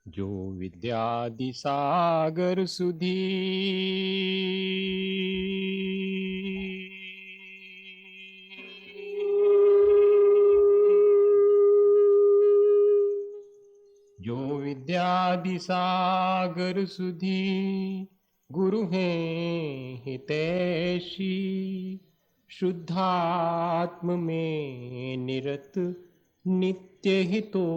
जो विद्यादि सागर सुधी जो विद्यादि सागर सुधी गुरु हैं हितैषी शुद्धात्म में निरत नित्य हितोपदेशी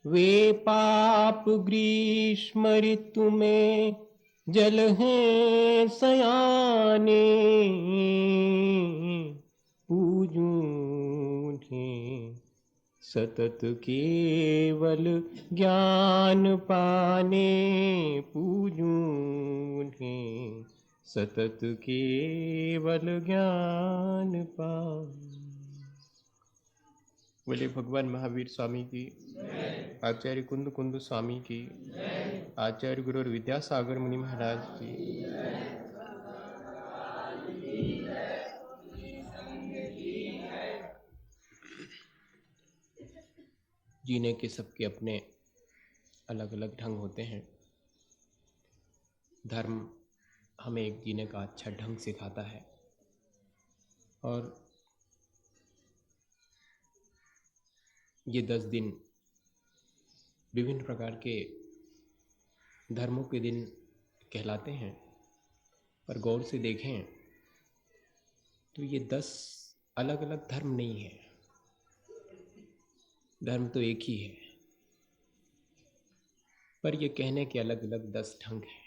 वे पाप ग्रीष्म ऋतु में जल हैं सयाने पूजूं सतत केवल ज्ञान पाने पूजूं सतत केवल ज्ञान पाने। बोले भगवान महावीर स्वामी की, आचार्य कुंद कुंद स्वामी की, आचार्य गुरु विद्यासागर मुनि महाराज की। जीने के सबके अपने अलग अलग ढंग होते हैं। धर्म हमें एक जीने का अच्छा ढंग सिखाता है और ये 10 दिन विभिन्न प्रकार के धर्मों के दिन कहलाते हैं, पर गौर से देखें तो ये 10 अलग अलग धर्म नहीं है। धर्म तो एक ही है, पर ये कहने के अलग अलग 10 ढंग हैं।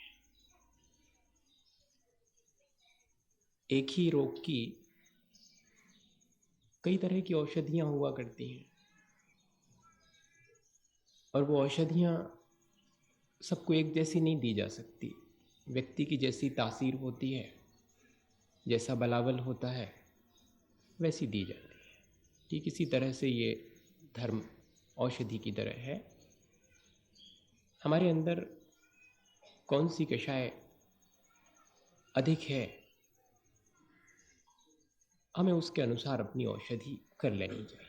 एक ही रोग की कई तरह की औषधियां हुआ करती हैं और वो औषधियां सबको एक जैसी नहीं दी जा सकती। व्यक्ति की जैसी तासीर होती है, जैसा बलाबल होता है, वैसी दी जाती है। ठीक इसी तरह से ये धर्म औषधि की तरह है। हमारे अंदर कौन सी कषाय अधिक है, हमें उसके अनुसार अपनी औषधि कर लेनी चाहिए।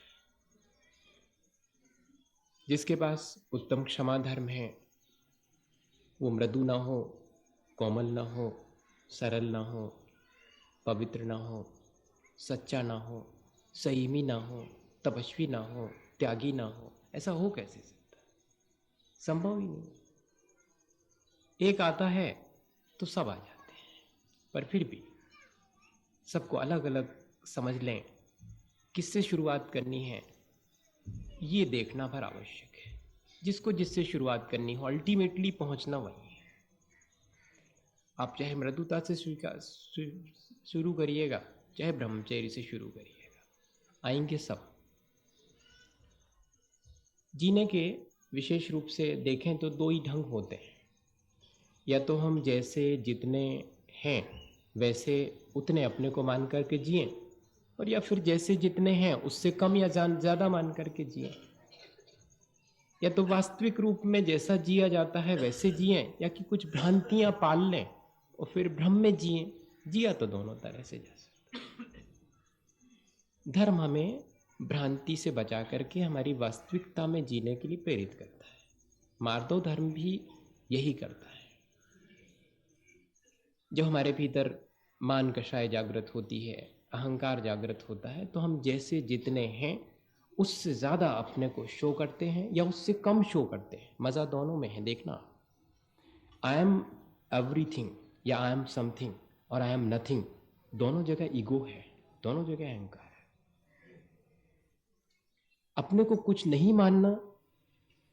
जिसके पास उत्तम क्षमा धर्म है, वो मृदु ना हो, कोमल ना हो, सरल ना हो, पवित्र ना हो, सच्चा ना हो, संयमी ना हो, तपस्वी ना हो, त्यागी ना हो, ऐसा हो कैसे सकता है? संभव ही नहीं। एक आता है तो सब आ जाते हैं, पर फिर भी सबको अलग अलग समझ लें। किससे शुरुआत करनी है ये देखना पर आवश्यक है। जिसको जिससे शुरुआत करनी हो, अल्टीमेटली पहुंचना वही है। आप चाहे मृदुता से शुरू करिएगा, चाहे ब्रह्मचर्य से शुरू करिएगा, आएंगे सब। जीने के विशेष रूप से देखें तो 2 ही ढंग होते हैं। या तो हम जैसे जितने हैं वैसे उतने अपने को मान करके जिएं, और या फिर जैसे जितने हैं उससे कम या ज़्यादा मान करके जिएं। या तो वास्तविक रूप में जैसा जिया जाता है वैसे जिएं, या कि कुछ भ्रांतियां पाल लें और फिर भ्रम में जिएं। जिया तो दोनों तरह से जा सकता है। धर्म हमें भ्रांति से बचा करके हमारी वास्तविकता में जीने के लिए प्रेरित करता है। मार्दव धर्म भी यही करता है। जब हमारे भीतर मान कषाय जागृत होती है, अहंकार जागृत होता है, तो हम जैसे जितने हैं उससे ज़्यादा अपने को शो करते हैं या उससे कम शो करते हैं। मज़ा दोनों में है। देखना, आई एम एवरीथिंग या आई एम समथिंग और आई एम नथिंग, दोनों जगह ईगो है, दोनों जगह अहंकार है। अपने को कुछ नहीं मानना,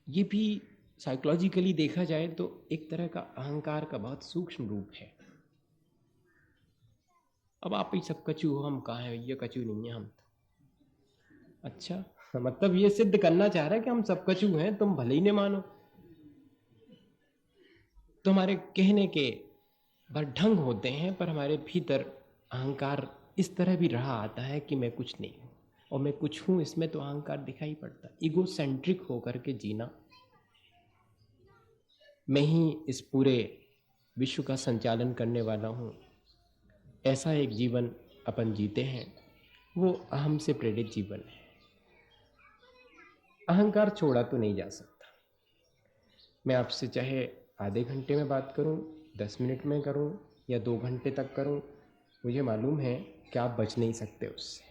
ये भी साइकोलॉजिकली देखा जाए तो एक तरह का अहंकार का बहुत सूक्ष्म रूप है। अब आप ही सब कचू हो, हम कहाँ हैं? ये कचू नहीं है हम तो। अच्छा, मतलब ये सिद्ध करना चाह रहा है कि हम सब कचू हैं, तुम भले ही नहीं मानो। तो हमारे कहने के भर ढंग होते हैं, पर हमारे भीतर अहंकार इस तरह भी रहा आता है कि मैं कुछ नहीं हूँ और मैं कुछ हूँ, इसमें तो अहंकार दिखाई पड़ता। ईगो सेंट्रिक होकर के जीना, मैं ही इस पूरे विश्व का संचालन करने वाला हूँ, ऐसा एक जीवन अपन जीते हैं, वो अहम से प्रेरित जीवन है। अहंकार छोड़ा तो नहीं जा सकता। मैं आपसे चाहे आधे घंटे में बात करूं, 10 मिनट में करूं या 2 घंटे तक करूं, मुझे मालूम है कि आप बच नहीं सकते उससे।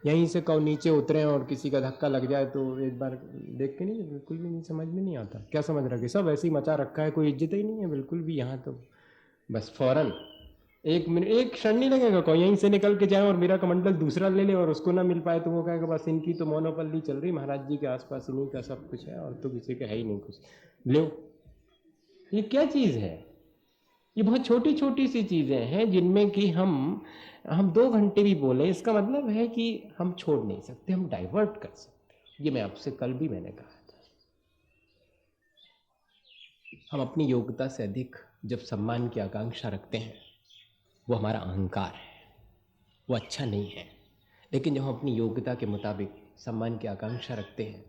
यहीं से कहो नीचे उतरे और किसी का धक्का लग जाए तो एक बार देख के नहीं, बिल्कुल भी नहीं, समझ में नहीं आता क्या समझ रखा, सब ऐसे ही मचा रखा है, कोई इज्जत ही नहीं है बिल्कुल भी यहाँ तो। बस फौरन 1 मिनट, 1 क्षण नहीं लगेगा, कोई यहीं से निकल के जाए और मेरा कमंडल दूसरा ले ले और उसको ना मिल पाए तो वो कहेगा बस इनकी तो मोनोपली चल रही, महाराज जी के आसपास इन्हीं का सब कुछ है और तो किसी का है ही नहीं कुछ। लो, ये क्या चीज़ है? ये बहुत छोटी छोटी सी चीज़ें हैं जिनमें कि हम 2 घंटे भी बोले, इसका मतलब है कि हम छोड़ नहीं सकते, हम डाइवर्ट कर सकते। ये मैं आपसे कल भी मैंने कहा था। हम अपनी योग्यता से अधिक जब सम्मान की आकांक्षा रखते हैं, वो हमारा अहंकार है, वो अच्छा नहीं है। लेकिन जब हम अपनी योग्यता के मुताबिक सम्मान की आकांक्षा रखते हैं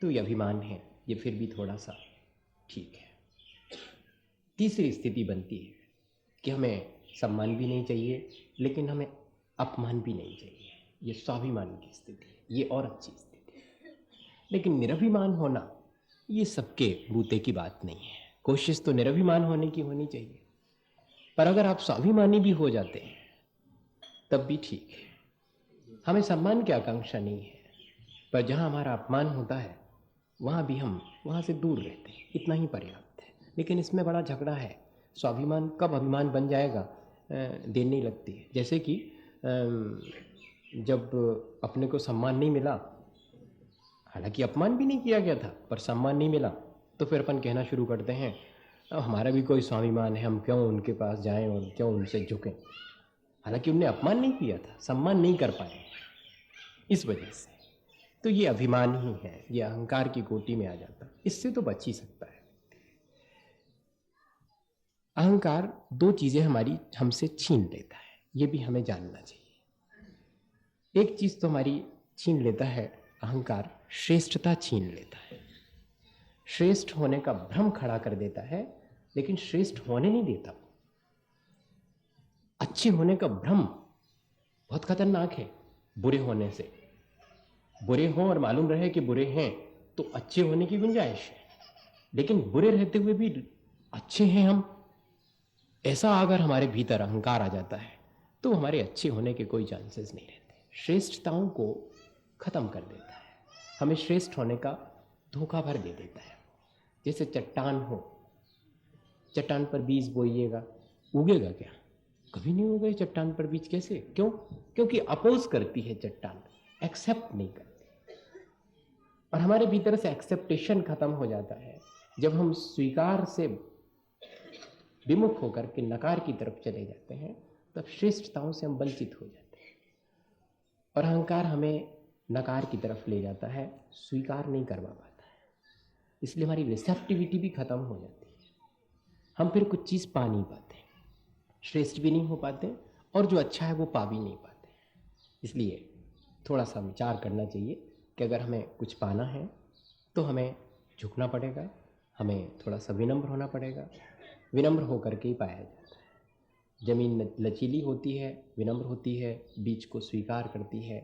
तो ये अभिमान है, ये फिर भी थोड़ा सा ठीक है। तीसरी स्थिति बनती है कि हमें सम्मान भी नहीं चाहिए लेकिन हमें अपमान भी नहीं चाहिए, ये स्वाभिमान की स्थिति है, ये और अच्छी स्थिति है। लेकिन निरभिमान होना ये सबके बूते की बात नहीं है। कोशिश तो निरभिमान होने की होनी चाहिए, पर अगर आप स्वाभिमानी भी हो जाते हैं तब भी ठीक है। हमें सम्मान की आकांक्षा नहीं है, पर जहाँ हमारा अपमान होता है वहाँ भी हम वहाँ से दूर रहते हैं, इतना ही पर्याप्त है। लेकिन इसमें बड़ा झगड़ा है, स्वाभिमान कब अभिमान बन जाएगा देर नहीं लगती है। जैसे कि जब अपने को सम्मान नहीं मिला, हालांकि अपमान भी नहीं किया गया था पर सम्मान नहीं मिला, तो फिर अपन कहना शुरू करते हैं अब हमारा भी कोई स्वाभिमान है, हम क्यों उनके पास जाएं और क्यों उनसे झुकें। हालांकि उनने अपमान नहीं किया था, सम्मान नहीं कर पाए इस वजह से। तो ये अभिमान ही है, ये अहंकार की कोटि में आ जाता, इससे तो बच ही सकता है। अहंकार 2 चीजें हमारी हमसे छीन लेता है, ये भी हमें जानना चाहिए। एक चीज तो हमारी छीन लेता है अहंकार, श्रेष्ठता छीन लेता है, श्रेष्ठ होने का भ्रम खड़ा कर देता है, लेकिन श्रेष्ठ होने नहीं देता। अच्छे होने का भ्रम बहुत खतरनाक है। बुरे होने से, बुरे हों और मालूम रहे कि बुरे हैं तो अच्छे होने की गुंजाइश है, लेकिन बुरे रहते हुए भी अच्छे हैं हम, ऐसा अगर हमारे भीतर अहंकार आ जाता है तो हमारे अच्छे होने के कोई चांसेस नहीं रहते। श्रेष्ठताओं को खत्म कर देता है, हमें श्रेष्ठ होने का धोखा भर दे देता है। जैसे चट्टान हो, चट्टान पर बीज बोइएगा, उगेगा क्या? कभी नहीं उगे चट्टान पर बीज। कैसे? क्यों? क्योंकि अपोज करती है चट्टान, एक्सेप्ट नहीं करती। और हमारे भीतर से एक्सेप्टेशन खत्म हो जाता है जब हम स्वीकार से विमुख होकर के नकार की तरफ चले जाते हैं, तब श्रेष्ठताओं से हम वंचित हो जाते हैं। और अहंकार हमें नकार की तरफ ले जाता है, स्वीकार नहीं करवा पाता है, इसलिए हमारी रिसेप्टिविटी भी खत्म हो जाती है। हम फिर कुछ चीज़ पा नहीं पाते, श्रेष्ठ भी नहीं हो पाते और जो अच्छा है वो पा भी नहीं पाते। इसलिए थोड़ा सा विचार करना चाहिए कि अगर हमें कुछ पाना है तो हमें झुकना पड़ेगा, हमें थोड़ा सा विनम्र होना पड़ेगा। विनम्र होकर के ही पाया जाता है। जमीन लचीली होती है, विनम्र होती है, बीज को स्वीकार करती है,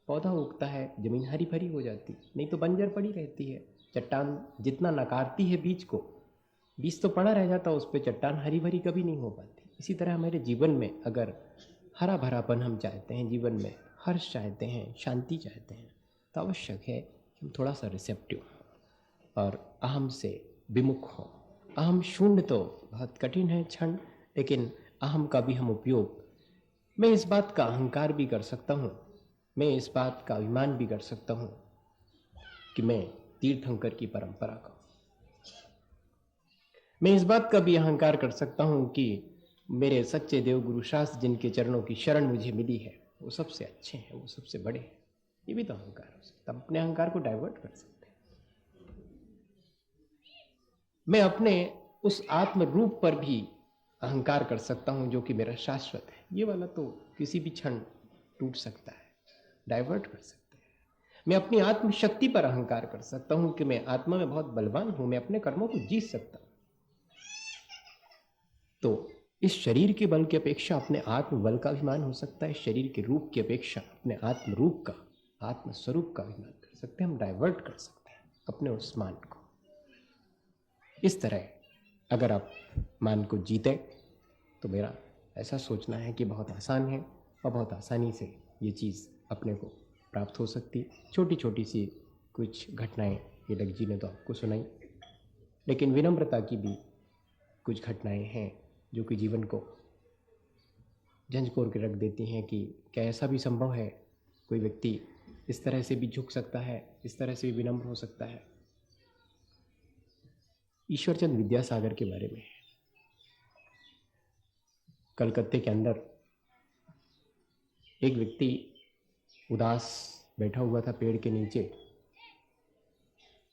पौधा उगता है, जमीन हरी भरी हो जाती, नहीं तो बंजर पड़ी रहती है। चट्टान जितना नकारती है बीज को, बीज तो पड़ा रह जाता, उस पर चट्टान हरी भरी कभी नहीं हो पाती। इसी तरह हमारे जीवन में अगर हरा भरापन हम चाहते हैं, जीवन में हर्ष चाहते हैं, शांति चाहते हैं, तो आवश्यक है कि हम थोड़ा सा रिसेप्टिव हों और अहम से विमुख हों। अहम शून्य तो बहुत कठिन है क्षण, लेकिन अहम का भी हम उपयोग, मैं इस बात का अहंकार भी कर सकता हूँ, मैं इस बात का अभिमान भी कर सकता हूँ कि मैं तीर्थंकर की परंपरा का, मैं इस बात का भी अहंकार कर सकता हूँ कि मेरे सच्चे देव गुरु शास्त्र जिनके चरणों की शरण मुझे मिली है वो सबसे अच्छे हैं, वो सबसे बड़े हैं। ये भी तो अहंकार हो सकता है, अपने अहंकार को डाइवर्ट कर सकते हैं। मैं अपने उस आत्म रूप पर भी अहंकार कर सकता हूँ जो कि मेरा शाश्वत है, ये वाला तो किसी भी क्षण टूट सकता है, डाइवर्ट कर सकते हैं। मैं अपनी आत्मशक्ति पर अहंकार कर सकता हूँ कि मैं आत्मा में बहुत बलवान हूँ, मैं अपने कर्मों को जीत सकता हूँ। तो इस शरीर के बल की अपेक्षा अपने आत्म बल का अभिमान हो सकता है, शरीर के रूप की अपेक्षा अपने आत्म रूप का, आत्म स्वरूप का अभिमान कर सकते हैं, हम डाइवर्ट कर सकते हैं अपने उस मान को। इस तरह अगर आप मान को जीते तो मेरा ऐसा सोचना है कि बहुत आसान है और बहुत आसानी से ये चीज़ अपने को प्राप्त हो सकती है। छोटी छोटी सी कुछ घटनाएं हिडक जी ने तो आपको सुनाई, लेकिन विनम्रता की भी कुछ घटनाएं हैं जो कि जीवन को झंझोर के रख देती हैं कि क्या ऐसा भी संभव है, कोई व्यक्ति इस तरह से भी झुक सकता है, इस तरह से भी विनम्र हो सकता है। ईश्वरचंद विद्यासागर के बारे में, कलकत्ते के अंदर एक व्यक्ति उदास बैठा हुआ था पेड़ के नीचे,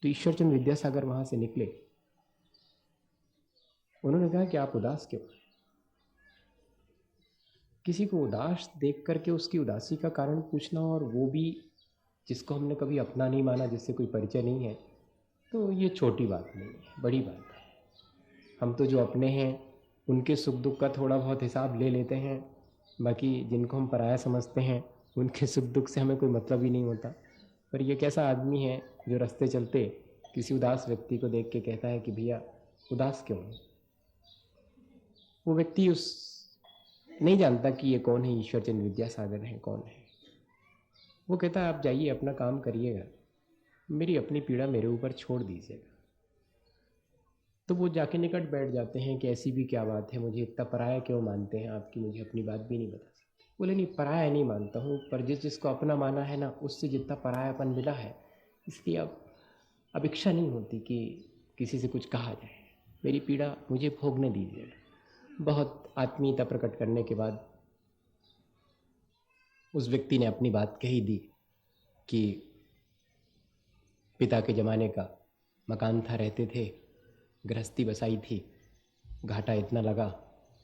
तो ईश्वरचंद विद्यासागर वहां से निकले। उन्होंने कहा कि आप उदास क्यों? किसी को उदास देख करके उसकी उदासी का कारण पूछना, और वो भी जिसको हमने कभी अपना नहीं माना, जिससे कोई परिचय नहीं है, तो ये छोटी बात नहीं है, बड़ी बात है। हम तो जो अपने हैं उनके सुख दुख का थोड़ा बहुत हिसाब ले लेते हैं, बाकी जिनको हम पराया समझते हैं उनके सुख दुख से हमें कोई मतलब ही नहीं होता। पर ये कैसा आदमी है जो रास्ते चलते किसी उदास व्यक्ति को देख के कहता है कि भैया उदास क्यों है? वो व्यक्ति उस नहीं जानता कि ये कौन है, ईश्वरचंद विद्यासागर है, कौन है। वो कहता है आप जाइए अपना काम करिएगा, मेरी अपनी पीड़ा मेरे ऊपर छोड़ दीजिएगा। तो वो जाके निकट बैठ जाते हैं कि ऐसी भी क्या बात है, मुझे इतना पराया क्यों मानते हैं आपकी, मुझे अपनी बात भी नहीं बता सकते। बोले नहीं, पराया नहीं मानता हूँ, पर जिसको अपना माना है ना, उससे जितना परायापन मिला है, इसलिए अब इच्छा नहीं होती कि किसी से कुछ कहा जाए, मेरी पीड़ा मुझे भोगने दीजिए। बहुत आत्मीयता प्रकट करने के बाद उस व्यक्ति ने अपनी बात कही दी कि पिता के ज़माने का मकान था, रहते थे, गृहस्थी बसाई थी, घाटा इतना लगा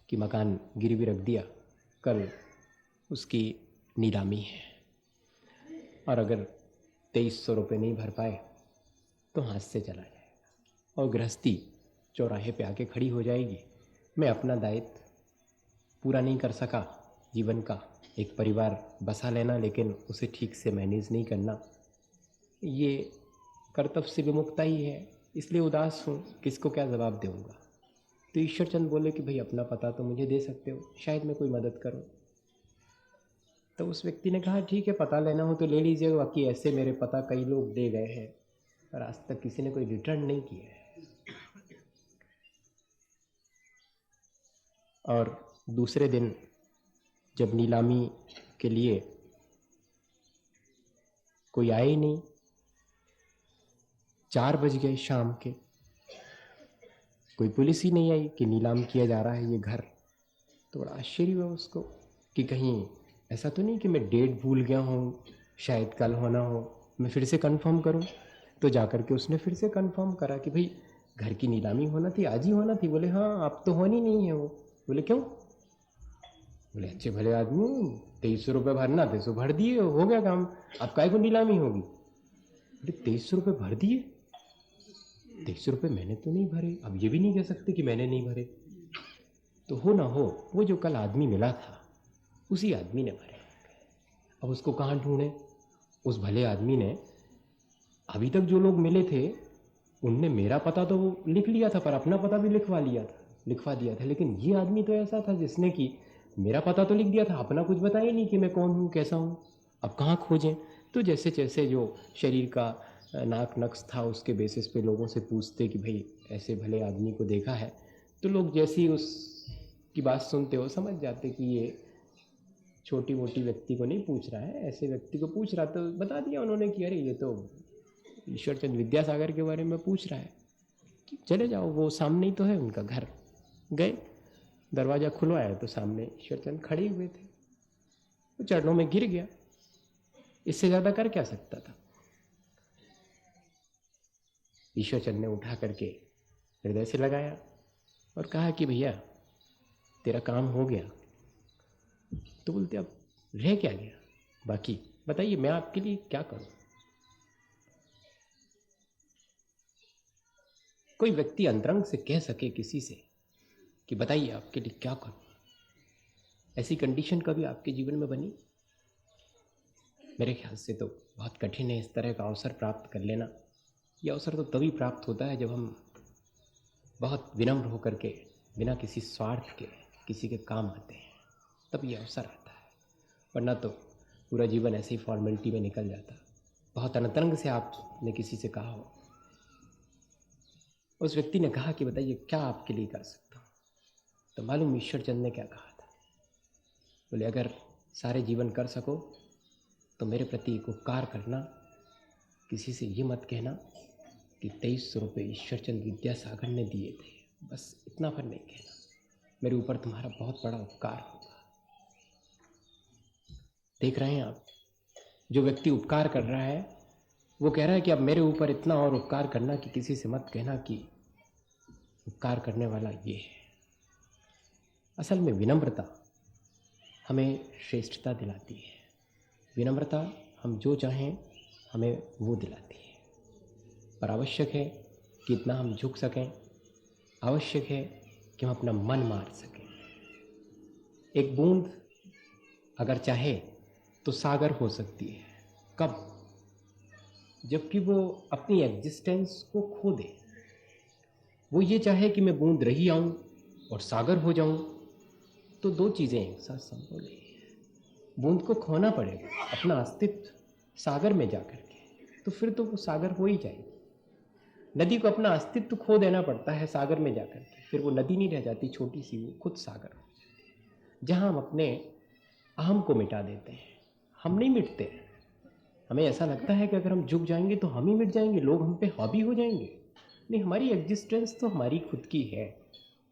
कि मकान गिरवी रख दिया, कल उसकी नीलामी है, और अगर 2300 रुपये नहीं भर पाए तो हाथ से चला जाएगा और गृहस्थी चौराहे पे आके खड़ी हो जाएगी। मैं अपना दायित्व पूरा नहीं कर सका जीवन का, एक परिवार बसा लेना लेकिन उसे ठीक से मैनेज नहीं करना, ये कर्तव्य से विमुक्ता ही है, इसलिए उदास हूँ, किसको क्या जवाब दूँगा। तो ईश्वरचंद बोले कि भाई अपना पता तो मुझे दे सकते हो, शायद मैं कोई मदद करूँ। तो उस व्यक्ति ने कहा ठीक है, पता लेना हो तो ले लीजिएगा, बाकी ऐसे मेरे पता कई लोग दे गए हैं पर आज तक किसी ने कोई रिटर्न नहीं किया है। और दूसरे दिन जब नीलामी के लिए कोई आए ही नहीं, 4 बज गए शाम के, कोई पुलिस ही नहीं आई कि नीलाम किया जा रहा है ये घर। तो बड़ा आश्चर्य हुआ उसको कि कहीं ऐसा तो नहीं कि मैं डेट भूल गया हूँ, शायद कल होना हो, मैं फिर से कंफर्म करूँ। तो जाकर के उसने फिर से कंफर्म करा कि भाई घर की नीलामी होना थी, आज ही होना थी। बोले हाँ, अब तो होनी नहीं है वो। बोले क्यों? बोले अच्छे भले आदमी हूँ, 2300 रुपये भरना थे सो भर दिए, हो गया काम, अब काय को नीलामी होगी? बोले 2300 रुपये भर दिए? 2300 रुपये मैंने तो नहीं भरे, अब ये भी नहीं कह सकते कि मैंने नहीं भरे। तो हो ना हो, वो जो कल आदमी मिला था उसी आदमी ने भरे। अब उसको कहाँ ढूंढे? उस भले आदमी ने, अभी तक जो लोग मिले थे उनने मेरा पता तो लिख लिया था पर अपना पता भी लिखवा दिया था, लेकिन ये आदमी तो ऐसा था जिसने कि मेरा पता तो लिख दिया था, अपना कुछ बताया ही नहीं कि मैं कौन हूँ, कैसा हूँ। अब कहाँ खोजें? तो जैसे जैसे जो शरीर का नाक नक्श था उसके बेसिस पे लोगों से पूछते कि भाई ऐसे भले आदमी को देखा है, तो लोग जैसे ही उस की बात सुनते हो समझ जाते कि ये छोटी मोटी व्यक्ति को नहीं पूछ रहा है, ऐसे व्यक्ति को पूछ रहा। तो बता दिया उन्होंने कि अरे ये तो ईश्वरचंद विद्यासागर के बारे में पूछ रहा है, कि चले जाओ, वो सामने ही तो है उनका घर। गए, दरवाज़ा खुलवाया तो सामने ईश्वरचंद खड़े हुए थे। वो चरणों में गिर गया, इससे ज़्यादा कर क्या सकता था। ईश्वरचंद ने उठा करके हृदय से लगाया और कहा कि भैया तेरा काम हो गया। तो बोलते अब रह क्या गया बाकी, बताइए मैं आपके लिए क्या करूं। कोई व्यक्ति अंतरंग से कह सके किसी से कि बताइए आपके लिए क्या करूं, ऐसी कंडीशन कभी आपके जीवन में बनी? मेरे ख्याल से तो बहुत कठिन है इस तरह का अवसर प्राप्त कर लेना। यह अवसर तो तभी प्राप्त होता है जब हम बहुत विनम्र होकर के बिना किसी स्वार्थ के किसी के काम आते हैं, तब ये अवसर आता है। वरना तो पूरा जीवन ऐसे ही फॉर्मेलिटी में निकल जाता। बहुत अंतरंग से आपने किसी से कहा हो, उस व्यक्ति ने कहा कि बताइए क्या आपके लिए कर सकता हूँ, तो मालूम ईश्वर चंद ने क्या कहा था? बोले अगर सारे जीवन कर सको तो मेरे प्रति एक उपकार करना, किसी से ये मत कहना कि 2300 रुपये ईश्वरचंद विद्यासागर ने दिए थे, बस इतना पर नहीं कहना, मेरे ऊपर तुम्हारा बहुत बड़ा उपकार होगा। देख रहे हैं आप, जो व्यक्ति उपकार कर रहा है वो कह रहा है कि अब मेरे ऊपर इतना और उपकार करना कि किसी से मत कहना कि उपकार करने वाला ये है। असल में विनम्रता हमें श्रेष्ठता दिलाती है। विनम्रता हम जो चाहें हमें वो दिलाती है, पर आवश्यक है कि इतना हम झुक सकें, आवश्यक है कि हम अपना मन मार सकें। एक बूंद अगर चाहे तो सागर हो सकती है। कब? जबकि वो अपनी एग्जिस्टेंस को खो दे। वो ये चाहे कि मैं बूंद रही आऊं और सागर हो जाऊं, तो दो चीज़ें एक साथ संभव नहीं है। बूंद को खोना पड़ेगा, अपना अस्तित्व सागर में जाकर के, तो फिर तो वो सागर हो ही जाएगी। नदी को अपना अस्तित्व खो देना पड़ता है सागर में जाकर के, फिर वो नदी नहीं रह जाती छोटी सी, वो खुद सागर हो जाती है। जहाँ हम अपने अहम को मिटा देते हैं, हम नहीं मिटते। हमें ऐसा लगता है कि अगर हम झुक जाएंगे तो हम ही मिट जाएंगे, लोग हम पे हावी हो जाएंगे। नहीं, हमारी एग्जिस्टेंस तो हमारी खुद की है,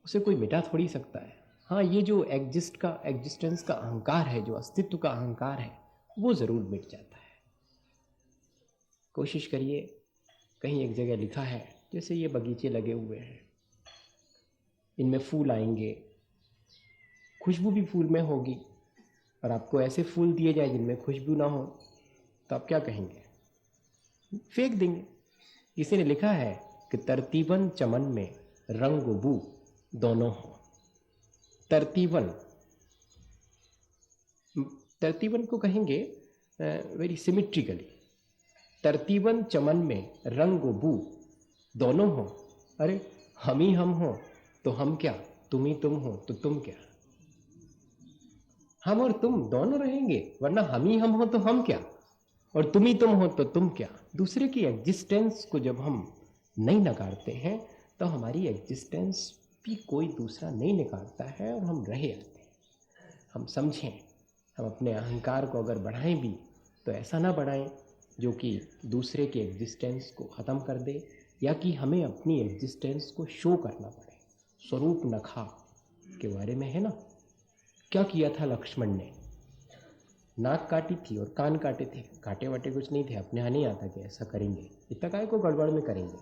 उसे कोई मिटा थोड़ी सकता है। हाँ, ये जो एग्जिस्टेंस का अहंकार है, जो अस्तित्व का अहंकार है, वो ज़रूर मिट जाता है। कोशिश करिए, कहीं एक जगह लिखा है जैसे ये बगीचे लगे हुए हैं, इनमें फूल आएंगे, खुशबू भी फूल में होगी, और आपको ऐसे फूल दिए जाए जिनमें खुशबू ना हो, तो आप क्या कहेंगे? फेंक देंगे। किसी ने लिखा है कि तरतीबन चमन में रंग बू दोनों हो। तरतीबन को कहेंगे वेरी सिमेट्रिकली, तरतीबन चमन में रंग बू दोनों हो। अरे हम ही हम हो तो हम क्या, तुम ही तुम हो तो तुम क्या? हम और तुम दोनों रहेंगे, वरना हम ही हम हो तो हम क्या, और तुम ही तुम हो तो तुम क्या? दूसरे की एग्जिस्टेंस को जब हम नहीं नकारते हैं तो हमारी एग्जिस्टेंस भी कोई दूसरा नहीं निकालता है और हम रहे आते हैं। हम समझें, हम अपने अहंकार को अगर बढ़ाएं भी तो ऐसा ना बढ़ाएं जो कि दूसरे के एग्जिस्टेंस को ख़त्म कर दे, या कि हमें अपनी एग्जिस्टेंस को शो करना पड़े। स्वरूप नखा के बारे में है ना, क्या किया था लक्ष्मण ने? नाक काटी थी और कान काटे थे, काटे वाटे कुछ नहीं थे, अपने यहाँ नहीं आता कि ऐसा करेंगे, इतना काय को गड़बड़ में करेंगे।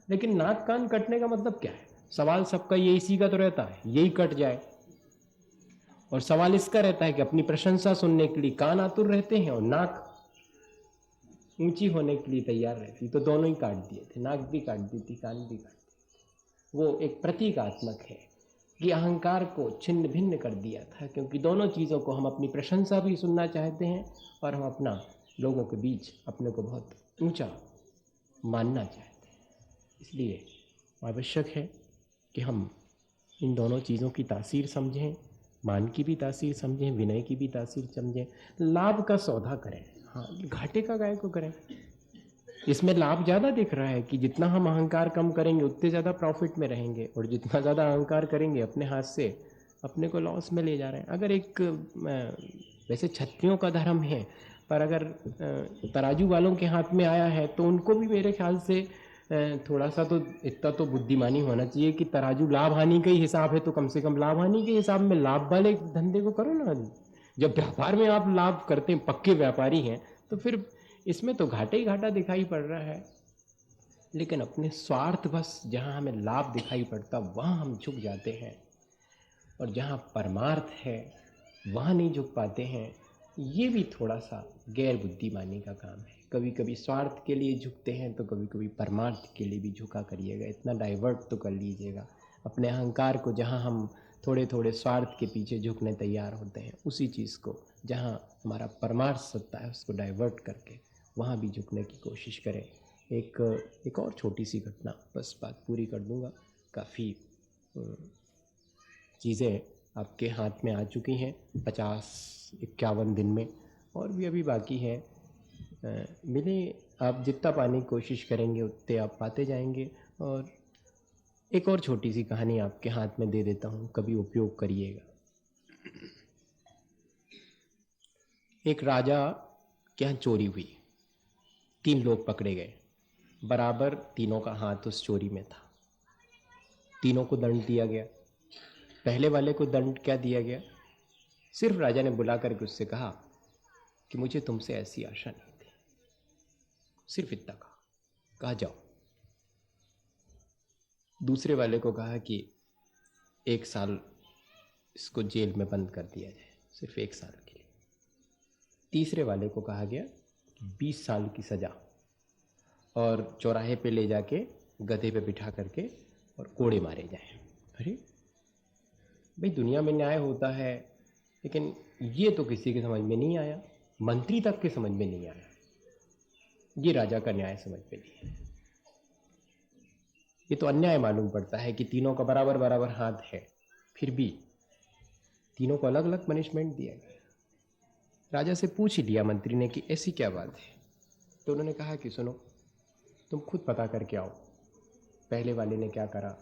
लेकिन नाक कान कटने का मतलब क्या है? सवाल सबका ये इसी का तो रहता है, यही कट जाए। और सवाल इसका रहता है कि अपनी प्रशंसा सुनने के लिए कान आतुर रहते हैं और नाक ऊंची होने के लिए तैयार रहती, तो दोनों ही काट दिए थे, नाक भी काट दी थी, कान भी काट दी। वो एक प्रतीकात्मक है कि अहंकार को छिन्न भिन्न कर दिया था, क्योंकि दोनों चीज़ों को हम अपनी प्रशंसा भी सुनना चाहते हैं और हम अपना लोगों के बीच अपने को बहुत ऊंचा मानना चाहते हैं। इसलिए आवश्यक है कि हम इन दोनों चीज़ों की तासीर समझें, मान की भी तासीर समझें, विनय की भी तासीर समझें। लाभ का सौदा करें, हाँ, घाटे का गाय को करें। इसमें लाभ ज़्यादा दिख रहा है कि जितना हम अहंकार कम करेंगे उतने ज़्यादा प्रॉफिट में रहेंगे, और जितना ज़्यादा अहंकार करेंगे अपने हाथ से अपने को लॉस में ले जा रहे हैं। अगर एक वैसे क्षत्रियों का धर्म है, पर अगर तराजू वालों के हाथ में आया है तो उनको भी मेरे ख्याल से थोड़ा सा तो इतना तो बुद्धिमानी होना चाहिए कि तराजू लाभ हानि का ही हिसाब है तो कम से कम लाभ हानि के हिसाब में लाभ वाले धंधे को करो ना। जब व्यापार में आप लाभ करते हैं, पक्के व्यापारी हैं, तो फिर इसमें तो घाटे ही घाटा दिखाई पड़ रहा है। लेकिन अपने स्वार्थ बस जहाँ हमें लाभ दिखाई पड़ता वहाँ हम झुक जाते हैं। और जहाँ परमार्थ है वहाँ नहीं झुक पाते हैं, ये भी थोड़ा सा गैर बुद्धिमानी का काम है। कभी कभी स्वार्थ के लिए झुकते हैं तो कभी कभी परमार्थ के लिए भी झुका करिएगा, इतना डाइवर्ट तो कर लीजिएगा अपने अहंकार को। जहाँ हम थोड़े थोड़े स्वार्थ के पीछे झुकने तैयार होते हैं, उसी चीज़ को जहाँ हमारा परमार्थ सत्ता है उसको डाइवर्ट करके वहाँ भी झुकने की कोशिश करें। एक और छोटी सी घटना, बस बात पूरी कर दूँगा। काफ़ी चीज़ें आपके हाथ में आ चुकी हैं 50-51 दिन में, और भी अभी बाकी है। मिले आप जितना पाने की कोशिश करेंगे उतने आप पाते जाएंगे। और एक और छोटी सी कहानी आपके हाथ में दे देता हूँ, कभी उपयोग करिएगा। एक राजा के यहाँ चोरी हुई, 3 लोग पकड़े गए, बराबर तीनों का हाथ उस चोरी में था। तीनों को दंड दिया गया। पहले वाले को दंड क्या दिया गया, सिर्फ राजा ने बुला करके उससे कहा कि मुझे तुमसे ऐसी आशा नहीं थी, सिर्फ इतना कहा जाओ। दूसरे वाले को कहा कि 1 साल इसको जेल में बंद कर दिया जाए, सिर्फ 1 साल के लिए। तीसरे वाले को कहा गया 20 साल की सज़ा, और चौराहे पे ले जाके गधे पे बिठा करके और कोड़े मारे जाएं। अरे भाई, दुनिया में न्याय होता है, लेकिन ये तो किसी के समझ में नहीं आया, मंत्री तक के समझ में नहीं आया। ये राजा का न्याय समझ में नहीं है। ये तो अन्याय मालूम पड़ता है कि तीनों का बराबर बराबर हाथ है, फिर भी तीनों को अलग अलग पनिशमेंट दिया गया। राजा से पूछ ही लिया मंत्री ने कि ऐसी क्या बात है, तो उन्होंने कहा कि सुनो, तुम खुद पता करके आओ, पहले वाले ने क्या करा,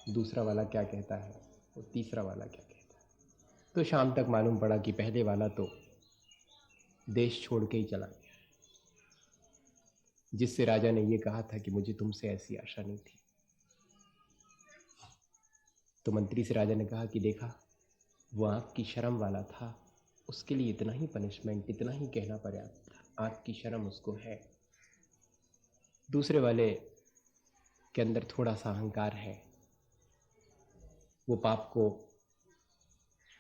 दूसरा वाला क्या कहता है, और तीसरा वाला क्या कहता है। तो शाम तक मालूम पड़ा कि पहले वाला तो देश छोड़ के ही चला गया, जिससे राजा ने ये कहा था कि मुझे तुमसे ऐसी आशा नहीं थी। तो मंत्री से राजा ने कहा कि देखा, वो आपकी शर्म वाला था, उसके लिए इतना ही पनिशमेंट, इतना ही कहना पर्याप्त था, आपकी शर्म उसको है। दूसरे वाले के अंदर थोड़ा सा अहंकार है, वो पाप को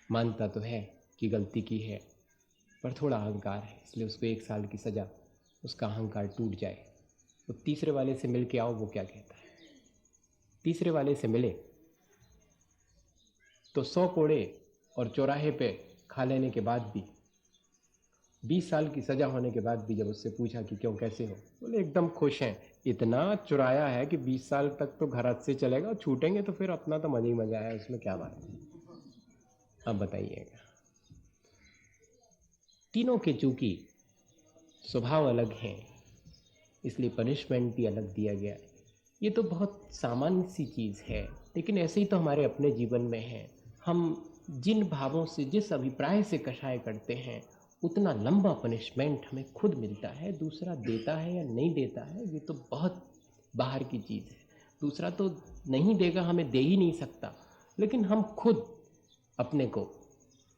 मानता तो है कि गलती की है, पर थोड़ा अहंकार है, इसलिए उसको 1 साल की सज़ा, उसका अहंकार टूट जाए। तो तीसरे वाले से मिल के आओ, वो क्या कहता है। तीसरे वाले से मिले तो 100 कोड़े और चौराहे पे खा लेने के बाद भी, 20 साल की सज़ा होने के बाद भी, जब उससे पूछा कि क्यों, कैसे हो, बोले एकदम खुश हैं, इतना चुराया है कि 20 साल तक तो घर हाथ से चलेगा, और छूटेंगे तो फिर अपना तो मज़ा ही मज़ा है, उसमें क्या बात है। अब बताइएगा, तीनों के चूंकि स्वभाव अलग हैं, इसलिए पनिशमेंट भी अलग दिया गया है। ये तो बहुत सामान्य सी चीज़ है, लेकिन ऐसे ही तो हमारे अपने जीवन में है। हम जिन भावों से, जिस अभिप्राय से कषाय करते हैं, उतना लंबा पनिशमेंट हमें खुद मिलता है। दूसरा देता है या नहीं देता है, ये तो बहुत बाहर की चीज़ है। दूसरा तो नहीं देगा, हमें दे ही नहीं सकता, लेकिन हम खुद अपने को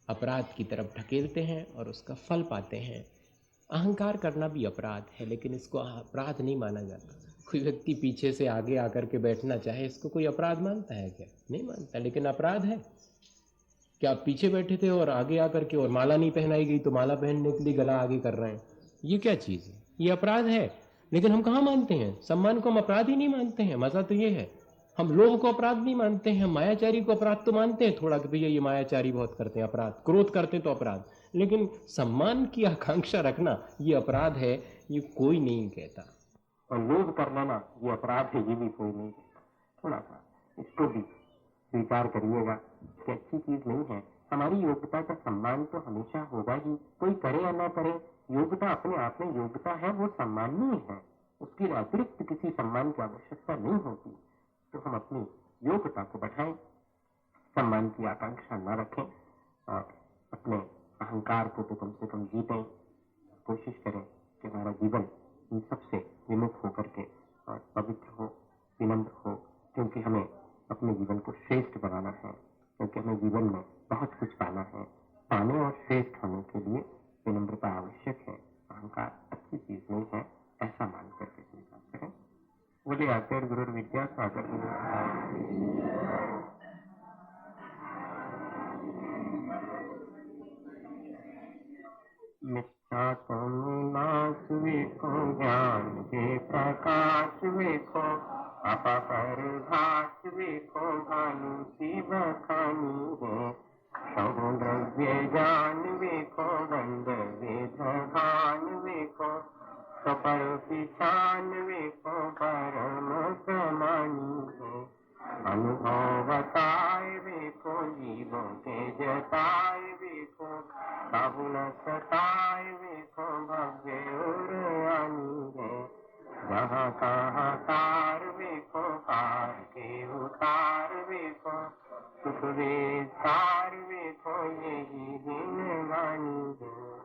अपराध की तरफ ढकेलते हैं और उसका फल पाते हैं। अहंकार करना भी अपराध है, लेकिन इसको अपराध नहीं माना जाता। कोई व्यक्ति पीछे से आगे आकर के बैठना चाहे, इसको कोई अपराध मानता है क्या? नहीं मानता, लेकिन अपराध है। क्या आप पीछे बैठे थे और आगे आकर के और माला नहीं पहनाई गई तो माला पहनने के लिए गला आगे कर रहे हैं, ये क्या चीज़ है? ये अपराध है, लेकिन हम कहाँ मानते हैं। सम्मान को हम अपराध ही नहीं मानते हैं। मज़ा तो ये है, हम लोभ को अपराध नहीं मानते हैं, हम मायाचारी को अपराध तो मानते हैं थोड़ा, कि भैया ये मायाचारी बहुत करते हैं, अपराध। क्रोध करते हैं तो अपराध, लेकिन सम्मान की आकांक्षा रखना ये अपराध है, ये कोई नहीं कहता। और लोभ करना ना, ये अपराध है, ये भी कोई नहीं कहता। थोड़ा सा इसको भी स्वीकार करिएगा कि अच्छी चीज नहीं है। हमारी योग्यता का सम्मान तो हमेशा होगा ही, कोई करे या ना करे, योग्यता अपने आप में योग्यता है, वो सम्माननीय है, उसके अतिरिक्त किसी सम्मान की आवश्यकता नहीं होती। तो हम अपनी योग्यता को बढ़ाएं, सम्मान की आकांक्षा न रखें, और अपने अहंकार को तो कम से कम जीतें। कोशिश करें कि हमारा जीवन इन सबसे विमुख होकर के और पवित्र हो, विनम्र हो, क्योंकि हमें अपने जीवन को श्रेष्ठ बनाना है, क्योंकि हमें जीवन में बहुत कुछ पाना है। पाने और श्रेष्ठ होने के लिए विनम्रता आवश्यक है। अहंकार अच्छी चीज नहीं है, ऐसा मान करके स्वीकार करें। बोले आचार्य गुरु विद्या सागर। मिथ्या तुम नाश देखो, ज्ञान के प्रकाश देखो, अपर भाष देखो, भानु की बखानी है। सौंदर्य ज्ञान देखो, गंध वेद भान देखो, कपर पिछान देखो, परम समानी है। अनुभव बताए देखो, जीवों के जताए देखो, काबू न सताए देखो, भव्य उर्वाणी है। जहाँ कहाँ तार देखो, पार के उतार देखो, सुख विस्तार देखो, यही दिन वाणी है।